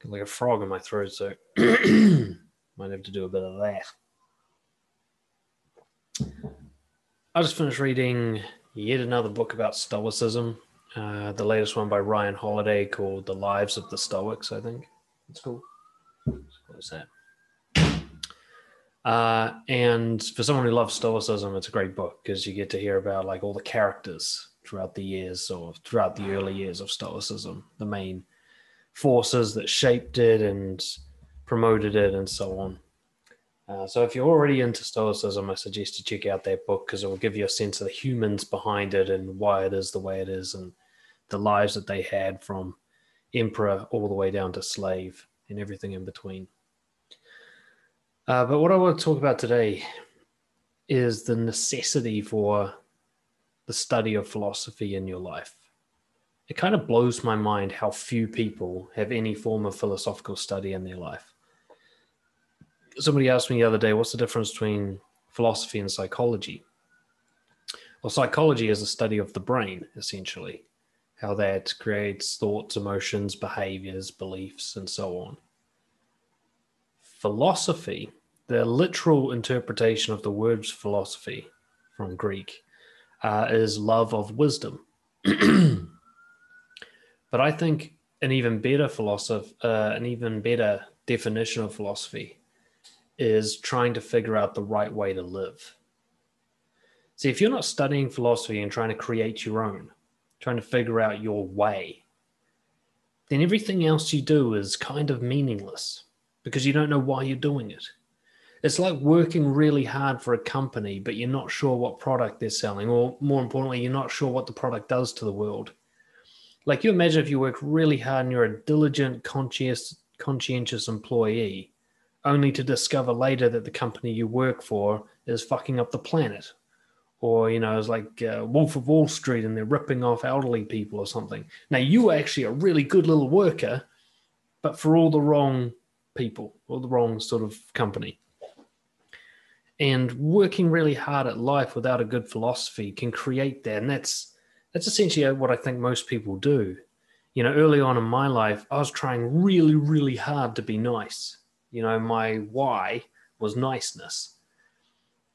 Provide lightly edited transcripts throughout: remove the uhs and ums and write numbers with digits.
Got like a frog in my throat, so might have to do a bit of that. I just finished reading yet another book about Stoicism. The latest one by Ryan Holiday called The Lives of the Stoics, I think. It's cool. What is that? And for someone who loves Stoicism, it's a great book because you get to hear about like all the characters throughout the years or throughout the early years of Stoicism, the main forces that shaped it and promoted it and so on. So if you're already into Stoicism, I suggest you check out that book because it will give you a sense of the humans behind it and why it is the way it is and the lives that they had from emperor all the way down to slave and everything in between. But what I want to talk about today is the necessity for the study of philosophy in your life. It kind of blows my mind how few people have any form of philosophical study in their life. Somebody asked me the other day, what's the difference between philosophy and psychology? Well, psychology is a study of the brain, essentially, how that creates thoughts, emotions, behaviors, beliefs, and so on. Philosophy, the literal interpretation of the words philosophy from Greek, is love of wisdom. But I think an even better definition of philosophy is trying to figure out the right way to live. See, if you're not studying philosophy and trying to create your own, trying to figure out your way, then everything else you do is kind of meaningless because you don't know why you're doing it. It's like working really hard for a company, but you're not sure what product they're selling, or more importantly, you're not sure what the product does to the world. Like you imagine if you work really hard and you're a diligent, conscientious employee, only to discover later that the company you work for is fucking up the planet. Or, it's like Wolf of Wall Street and they're ripping off elderly people or something. Now, you are actually a really good little worker, but for all the wrong people, or the wrong sort of company. And working really hard at life without a good philosophy can create that. And that's essentially what I think most people do. Early on in my life, I was trying really, really hard to be nice. My why was niceness.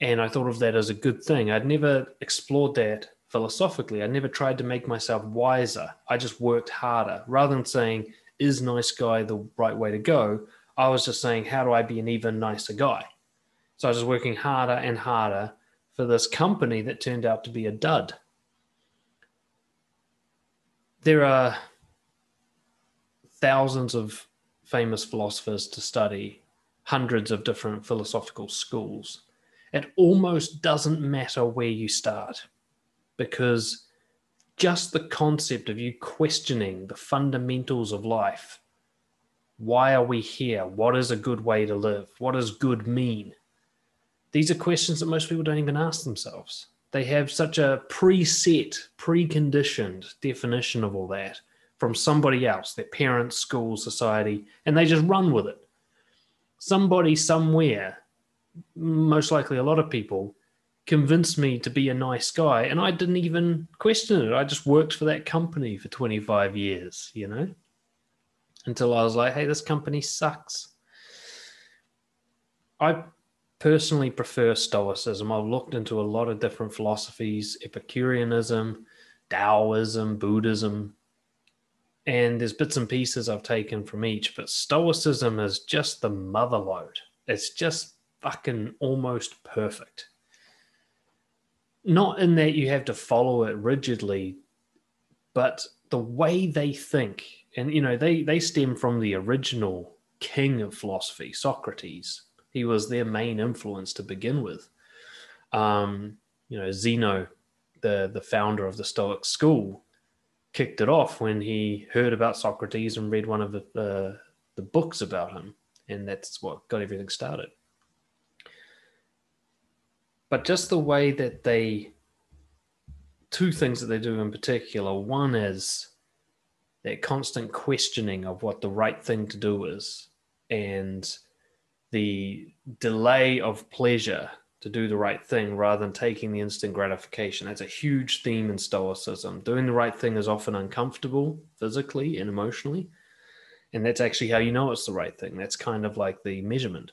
And I thought of that as a good thing. I'd never explored that philosophically. I never tried to make myself wiser. I just worked harder. Rather than saying, is nice guy the right way to go? I was just saying, how do I be an even nicer guy? So I was just working harder and harder for this company that turned out to be a dud. There are thousands of famous philosophers to study, hundreds of different philosophical schools. It almost doesn't matter where you start because just the concept of you questioning the fundamentals of life. Why are we here? What is a good way to live? What does good mean? These are questions that most people don't even ask themselves. They have such a preset, preconditioned definition of all that from somebody else, their parents, school, society, and they just run with it. Somebody somewhere, most likely a lot of people, convinced me to be a nice guy, and I didn't even question it. I just worked for that company for 25 years, until I was like, hey, this company sucks. I personally prefer Stoicism. I've looked into a lot of different philosophies, Epicureanism, Taoism, Buddhism, and there's bits and pieces I've taken from each, but Stoicism is just the mother lode. It's just fucking almost perfect. Not in that you have to follow it rigidly, but the way they think, and they stem from the original king of philosophy, Socrates. He was their main influence to begin with. Zeno, the founder of the Stoic school, kicked it off when he heard about Socrates and read one of the books about him. And that's what got everything started. But just the way that two things that they do in particular. One is that constant questioning of what the right thing to do is, and the delay of pleasure to do the right thing rather than taking the instant gratification. That's a huge theme in Stoicism. Doing the right thing is often uncomfortable physically and emotionally. And that's actually how you know it's the right thing. That's kind of like the measurement.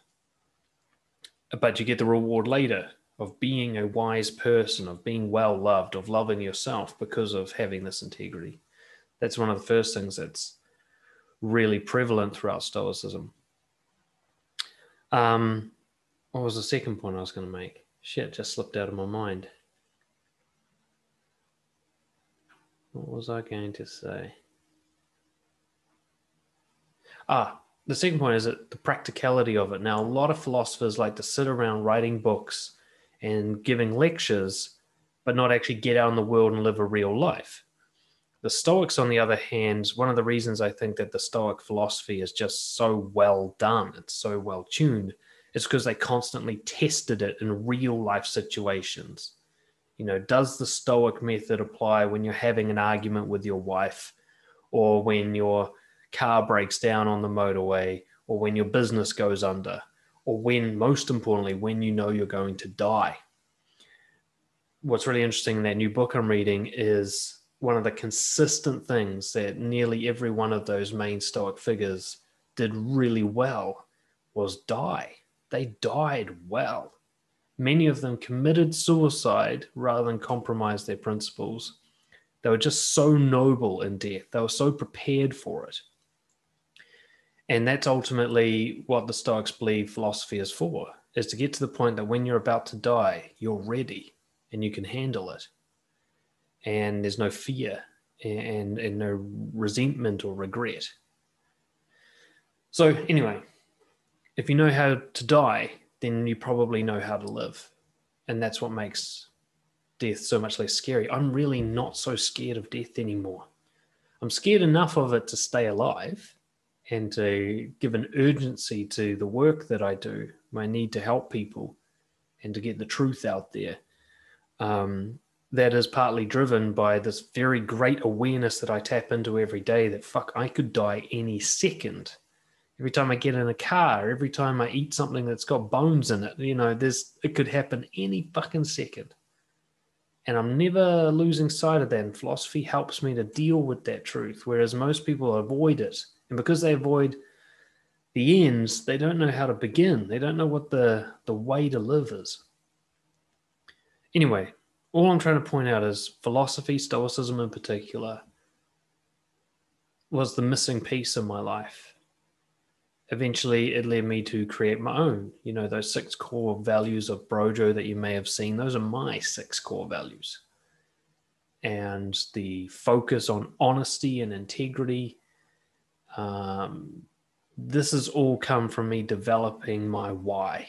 But you get the reward later of being a wise person, of being well loved, of loving yourself because of having this integrity. That's one of the first things that's really prevalent throughout Stoicism. What was the second point I was going to make? Shit, just slipped out of my mind. What was I going to say? The second point is that the practicality of it. Now, a lot of philosophers like to sit around writing books and giving lectures, but not actually get out in the world and live a real life. The Stoics, on the other hand, one of the reasons I think that the Stoic philosophy is just so well done, it's so well tuned, is because they constantly tested it in real life situations. You know, does the Stoic method apply when you're having an argument with your wife, or when your car breaks down on the motorway, or when your business goes under, or when, most importantly, when you know you're going to die? What's really interesting in that new book I'm reading is one of the consistent things that nearly every one of those main Stoic figures did really well was die. They died well. Many of them committed suicide rather than compromise their principles. They were just so noble in death. They were so prepared for it. And that's ultimately what the Stoics believe philosophy is for, is to get to the point that when you're about to die, you're ready and you can handle it. And there's no fear and no resentment or regret. So anyway, if you know how to die, then you probably know how to live. And that's what makes death so much less scary. I'm really not so scared of death anymore. I'm scared enough of it to stay alive and to give an urgency to the work that I do, my need to help people and to get the truth out there. That is partly driven by this very great awareness that I tap into every day that, fuck, I could die any second. Every time I get in a car, every time I eat something that's got bones in it, you know, it could happen any fucking second. And I'm never losing sight of that. And philosophy helps me to deal with that truth, whereas most people avoid it. And because they avoid the ends, they don't know how to begin. They don't know what the way to live is. Anyway, all I'm trying to point out is philosophy, Stoicism in particular, was the missing piece in my life. Eventually, it led me to create my own. You know, those 6 core values of BROJO that you may have seen, those are my 6 core values. And the focus on honesty and integrity, this has all come from me developing my why.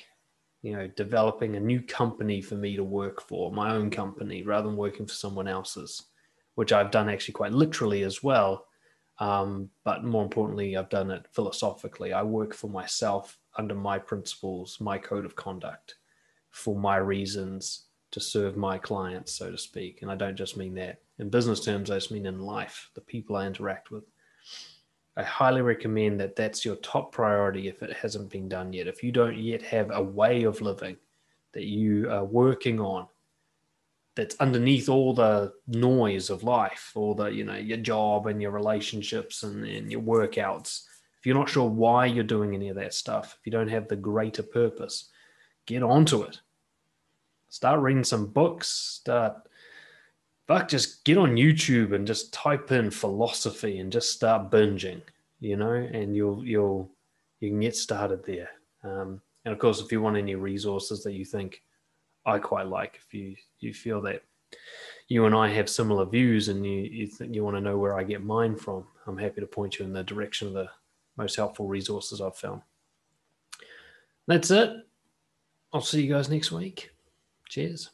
You know, developing a new company for me to work for, my own company, rather than working for someone else's, which I've done actually quite literally as well. But more importantly, I've done it philosophically. I work for myself under my principles, my code of conduct, for my reasons, to serve my clients, so to speak. And I don't just mean that in business terms, I just mean in life, the people I interact with. I highly recommend that that's your top priority if it hasn't been done yet. If you don't yet have a way of living that you are working on, that's underneath all the noise of life, all the, you know, your job and your relationships and your workouts. If you're not sure why you're doing any of that stuff, if you don't have the greater purpose, get onto it. Start reading some books. Just get on YouTube and just type in philosophy and just start binging, you know, and you can get started there. And of course, if you want any resources that you think I quite like, if you feel that you and I have similar views and you want to know where I get mine from, I'm happy to point you in the direction of the most helpful resources I've found. That's it. I'll see you guys next week. Cheers.